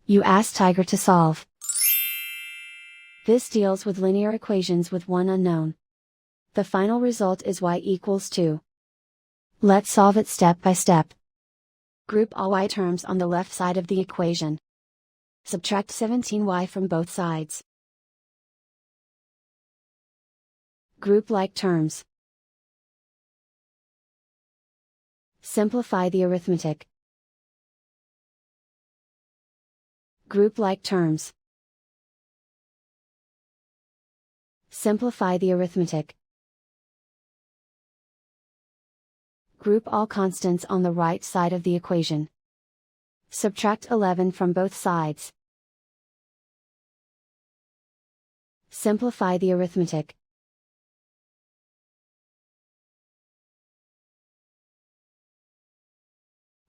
You ask Tiger to solve. This deals with linear equations with one unknown. The final result is y equals 2. Let's solve it step by step. Group all y terms on the left side of the equation. Subtract 17y from both sides. Group like terms. Simplify the arithmetic. Group like terms. Simplify the arithmetic. Group all constants on the right side of the equation. Subtract 11 from both sides. Simplify the arithmetic.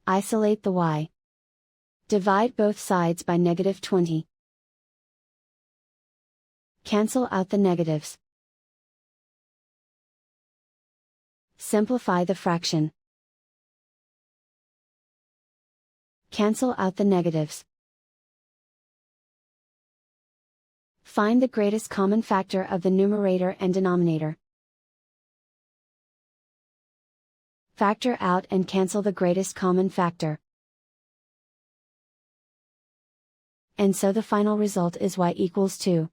Isolate the y. Divide both sides by -20. Cancel out the negatives. Simplify the fraction. Cancel out the negatives. Find the greatest common factor of the numerator and denominator. Factor out and cancel the greatest common factor. And so the final result is y equals 2.